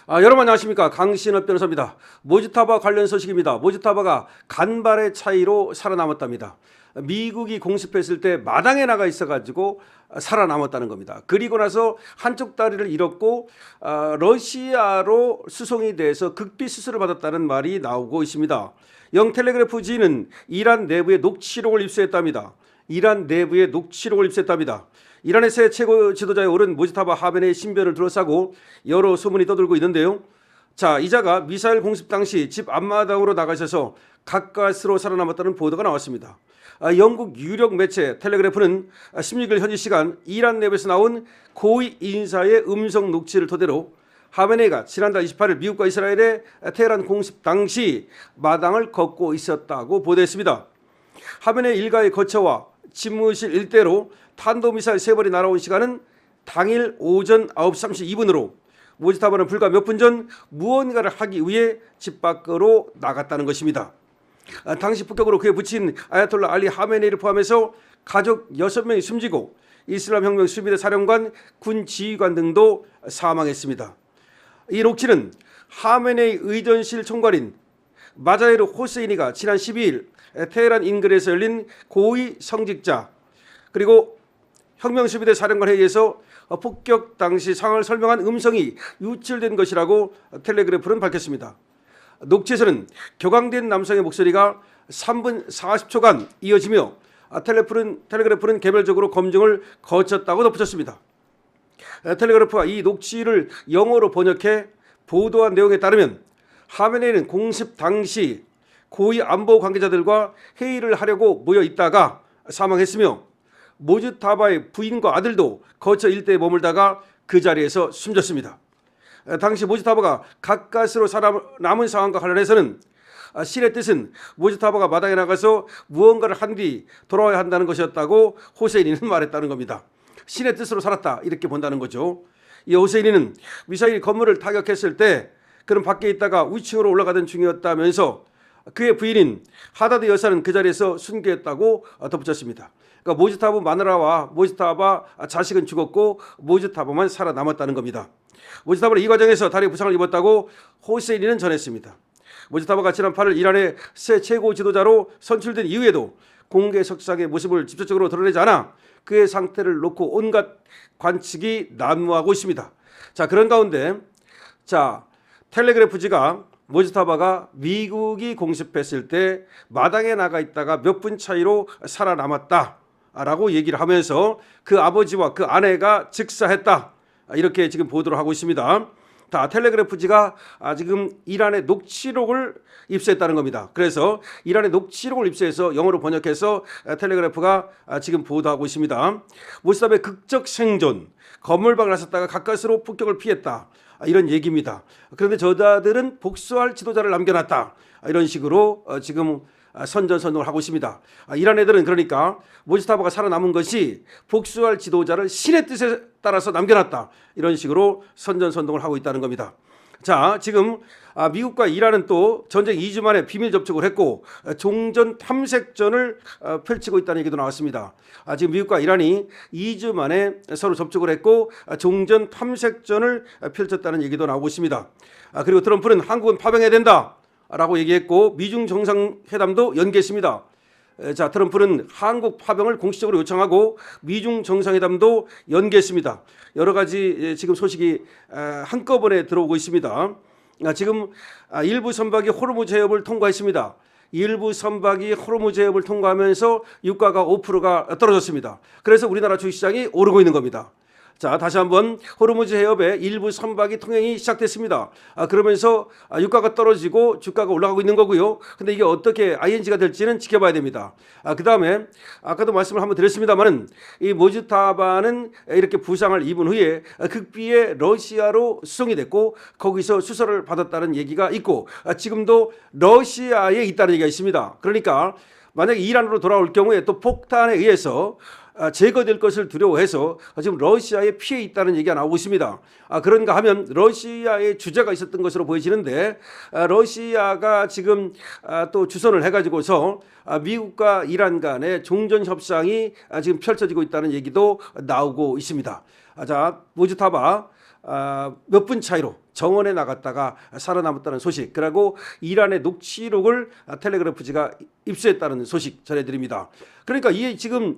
여러분 안녕하십니까, 강신업 변호사입니다. 모지타바 관련 소식입니다. 모지타바가 간발의 차이로 살아남았답니다. 미국이 공습했을 때 마당에 나가 있어가지고 살아남았다는 겁니다. 그리고 나서 한쪽 다리를 잃었고 러시아로 수송이 돼서 극비 수술을 받았다는 말이 나오고 있습니다. 영텔레그래프지는 이란 내부에 녹취록을 입수했답니다. 이란의 새 최고 지도자에 오른 모지타바 하메네이 신변을 둘러싸고 여러 소문이 떠돌고 있는데요. 이자가 미사일 공습 당시 집 앞마당으로 나가셔서 가까스로 살아남았다는 보도가 나왔습니다. 영국 유력 매체 텔레그래프는 16일 현지 시간 이란 내부에서 나온 고위 인사의 음성 녹취를 토대로 하메네이가 지난달 28일 미국과 이스라엘의 테헤란 공습 당시 마당을 걷고 있었다고 보도했습니다. 하메네이 일가의 거처와 집무실 일대로 탄도미사일 3발이 날아온 시간은 당일 오전 9시 32분으로 모지타바는 불과 몇 분 전 무언가를 하기 위해 집 밖으로 나갔다는 것입니다. 당시 폭격으로 그에 붙인 아야톨라 알리 하메네이를 포함해서 가족 6명이 숨지고 이슬람혁명 수비대 사령관, 군 지휘관 등도 사망했습니다. 이 녹취는 하메네이 의전실 총괄인 마자헤르 호세이니가 지난 12일 테헤란 인근에서 열린 고위 성직자 그리고 혁명수비대 사령관 회의에서 폭격 당시 상황을 설명한 음성이 유출된 것이라고 텔레그래프는 밝혔습니다. 녹취에서는 격앙된 남성의 목소리가 3분 40초간 이어지며 텔레그래프는 개별적으로 검증을 거쳤다고 덧붙였습니다. 텔레그래프가 이 녹취를 영어로 번역해 보도한 내용에 따르면 하메네이는 공습 당시 고위 안보 관계자들과 회의를 하려고 모여 있다가 사망했으며 모지타바의 부인과 아들도 거처 일대에 머물다가 그 자리에서 숨졌습니다. 당시 모지타바가 가까스로 살아남은 상황과 관련해서는 신의 뜻은 모지타바가 마당에 나가서 무언가를 한 뒤 돌아와야 한다는 것이었다고 호세이니는 말했다는 겁니다. 신의 뜻으로 살았다 이렇게 본다는 거죠. 이 호세이니는 미사일 건물을 타격했을 때 그는 밖에 있다가 위층으로 올라가던 중이었다면서 그의 부인인 하다드 여사는 그 자리에서 순교했다고 덧붙였습니다. 그러니까 모지타바 마누라와 모지타바 자식은 죽었고 모지타바만 살아남았다는 겁니다. 모지타바는 이 과정에서 다리에 부상을 입었다고 호세이니는 전했습니다. 모지타바가 지난 8일 이란의 새 최고 지도자로 선출된 이후에도 공개석상의 모습을 직접적으로 드러내지 않아 그의 상태를 놓고 온갖 관측이 난무하고 있습니다. 그런 가운데 텔레그래프지가 모지타바가 미국이 공습했을 때 마당에 나가 있다가 몇 분 차이로 살아남았다라고 얘기를 하면서 그 아버지와 그 아내가 즉사했다 이렇게 지금 보도를 하고 있습니다. 텔레그래프지가 지금 이란의 녹취록을 입수했다는 겁니다. 그래서 이란의 녹취록을 입수해서 영어로 번역해서 텔레그래프가 지금 보도하고 있습니다. 모지타바의 극적 생존, 건물방을 나섰다가 가까스로 폭격을 피했다. 이런 얘기입니다. 그런데 저자들은 복수할 지도자를 남겨놨다. 이런 식으로 지금 선전선동을 하고 있습니다. 이란 애들은 그러니까 모지타바가 살아남은 것이 복수할 지도자를 신의 뜻에 따라서 남겨놨다. 이런 식으로 선전선동을 하고 있다는 겁니다. 지금 미국과 이란은 또 전쟁 2주 만에 비밀 접촉을 했고 종전 탐색전을 펼치고 있다는 얘기도 나왔습니다. 지금 미국과 이란이 2주 만에 서로 접촉을 했고 종전 탐색전을 펼쳤다는 얘기도 나오고 있습니다. 그리고 트럼프는 한국은 파병해야 된다라고 얘기했고 미중 정상회담도 연기했습니다. 트럼프는 한국 파병을 공식적으로 요청하고 미중 정상회담도 연기했습니다. 여러 가지 지금 소식이 한꺼번에 들어오고 있습니다. 지금 일부 선박이 호르무즈 해협을 통과했습니다. 일부 선박이 호르무즈 해협을 통과하면서 유가가 5%가 떨어졌습니다. 그래서 우리나라 주식시장이 오르고 있는 겁니다. 다시 한번 호르무즈 해협에 일부 선박이 통행이 시작됐습니다. 그러면서 유가가 떨어지고 주가가 올라가고 있는 거고요. 근데 이게 어떻게 ING가 될지는 지켜봐야 됩니다. 그 다음에 아까도 말씀을 한번 드렸습니다만은 이 모지타바는 이렇게 부상을 입은 후에 극비에 러시아로 수송이 됐고 거기서 수술을 받았다는 얘기가 있고 지금도 러시아에 있다는 얘기가 있습니다. 그러니까 만약에 이란으로 돌아올 경우에 또 폭탄에 의해서 제거될 것을 두려워해서 지금 러시아에 피해 있다는 얘기가 나오고 있습니다. 그런가 하면 러시아의 주재가 있었던 것으로 보여지는데 러시아가 지금 또 주선을 해가지고서 미국과 이란 간의 종전 협상이 지금 펼쳐지고 있다는 얘기도 나오고 있습니다. 모지타바 몇 분 차이로 정원에 나갔다가 살아남았다는 소식, 그리고 이란의 녹취록을 텔레그래프지가 입수했다는 소식 전해드립니다. 그러니까 이 지금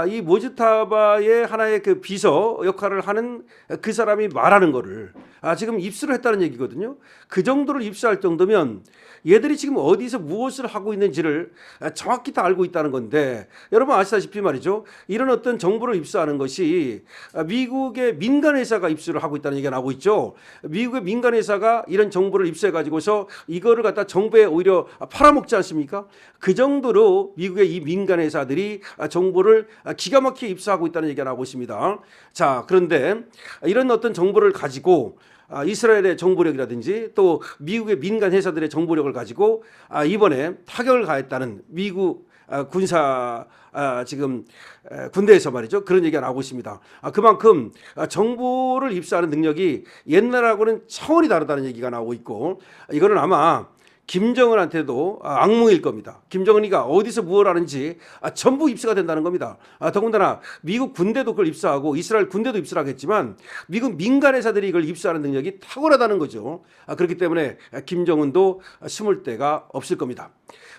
이 모즈타바의 하나의 그 비서 역할을 하는 그 사람이 말하는 거를 지금 입수를 했다는 얘기거든요. 그 정도를 입수할 정도면 얘들이 지금 어디서 무엇을 하고 있는지를 정확히 다 알고 있다는 건데, 여러분 아시다시피 말이죠. 이런 어떤 정보를 입수하는 것이 미국의 민간회사가 입수를 하고 있다는 얘기가 나오고 있죠. 미국의 민간회사가 이런 정보를 입수해 가지고서 이거를 갖다 정부에 오히려 팔아먹지 않습니까? 그 정도로 미국의 이 민간회사들이 정보를 기가 막히게 입수하고 있다는 얘기가 나오고 있습니다. 자, 그런데 이런 어떤 정보를 가지고 이스라엘의 정보력이라든지 또 미국의 민간 회사들의 정보력을 가지고 이번에 타격을 가했다는 미국 군사 지금 군대에서 말이죠. 그런 얘기가 나오고 있습니다. 그만큼 정보를 입수하는 능력이 옛날하고는 차원이 다르다는 얘기가 나오고 있고, 이거는 아마 김정은한테도 악몽일 겁니다. 김정은이가 어디서 무엇을 하는지 전부 입수가 된다는 겁니다. 더군다나 미국 군대도 그걸 입수하고 이스라엘 군대도 입수를 하겠지만 미국 민간 회사들이 이걸 입수하는 능력이 탁월하다는 거죠. 그렇기 때문에 김정은도 숨을 데가 없을 겁니다.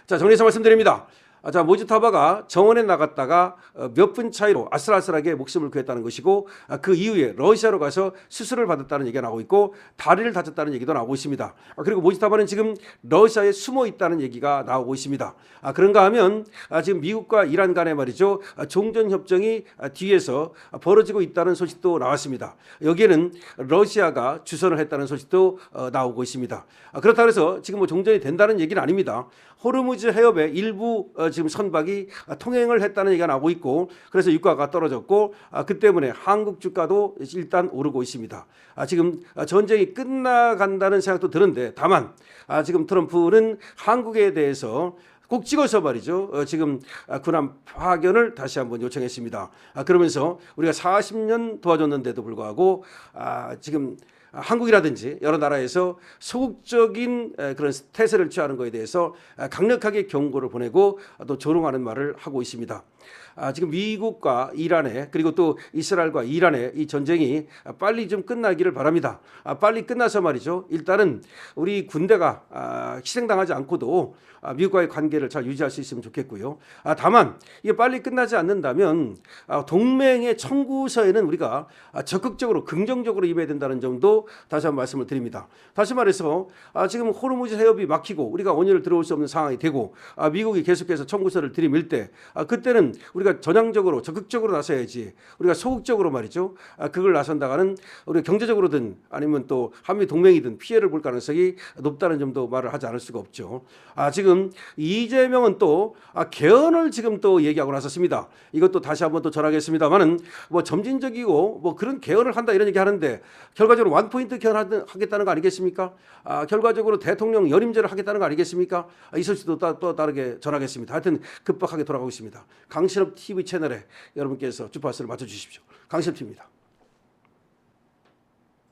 자, 정리해서 말씀드립니다. 자, 모즈타바가 정원에 나갔다가 몇 분 차이로 아슬아슬하게 목숨을 구했다는 것이고, 그 이후에 러시아로 가서 수술을 받았다는 얘기가 나오고 있고 다리를 다쳤다는 얘기도 나오고 있습니다. 그리고 모즈타바는 지금 러시아에 숨어 있다는 얘기가 나오고 있습니다. 그런가 하면 지금 미국과 이란 간에 말이죠, 종전협정이 뒤에서 벌어지고 있다는 소식도 나왔습니다. 여기에는 러시아가 주선을 했다는 소식도 나오고 있습니다. 그렇다고 해서 지금 뭐 종전이 된다는 얘기는 아닙니다. 호르무즈 해협의 일부 지금 선박이 통행을 했다는 얘기가 나오고 있고, 그래서 유가가 떨어졌고 그 때문에 한국 주가도 일단 오르고 있습니다. 지금 전쟁이 끝나간다는 생각도 드는데, 다만 지금 트럼프는 한국에 대해서 꼭 찍어서 말이죠. 지금 군함 파견을 다시 한번 요청했습니다. 그러면서 우리가 40년 도와줬는데도 불구하고 지금 한국이라든지 여러 나라에서 소극적인 그런 태세를 취하는 것에 대해서 강력하게 경고를 보내고 또 조롱하는 말을 하고 있습니다. 지금 미국과 이란의, 그리고 또 이스라엘과 이란의 이 전쟁이 빨리 좀 끝나기를 바랍니다. 빨리 끝나서 말이죠. 일단은 우리 군대가 희생당하지 않고도 미국과의 관계를 잘 유지할 수 있으면 좋겠고요. 다만 이게 빨리 끝나지 않는다면 동맹의 청구서에는 우리가 적극적으로 긍정적으로 임해야 된다는 점도 다시 한번 말씀을 드립니다. 다시 말해서 지금 호르무즈 해협이 막히고 우리가 원유를 들어올 수 없는 상황이 되고 미국이 계속해서 청구서를 들이밀 때 그때는 우리가 전향적으로 적극적으로 나서야지, 우리가 소극적으로 말이죠. 그걸 나선다가는 우리가 경제적으로든 아니면 또 한미 동맹이든 피해를 볼 가능성이 높다는 점도 말을 하지 않을 수가 없죠. 지금 이재명은 또 개헌을 지금 또 얘기하고 나섰습니다. 이것도 다시 한번 또 전하겠습니다만은 뭐 점진적이고 뭐 그런 개헌을 한다 이런 얘기 하는데 결과적으로 원포인트 개헌하겠다는 거 아니겠습니까? 결과적으로 대통령 연임제를 하겠다는 거 아니겠습니까? 이 소식도 또 다르게 전하겠습니다. 하여튼 급박하게 돌아가고 있습니다. 강신업 TV 채널에 여러분께서 주파수를 맞춰주십시오. 강신업 TV입니다.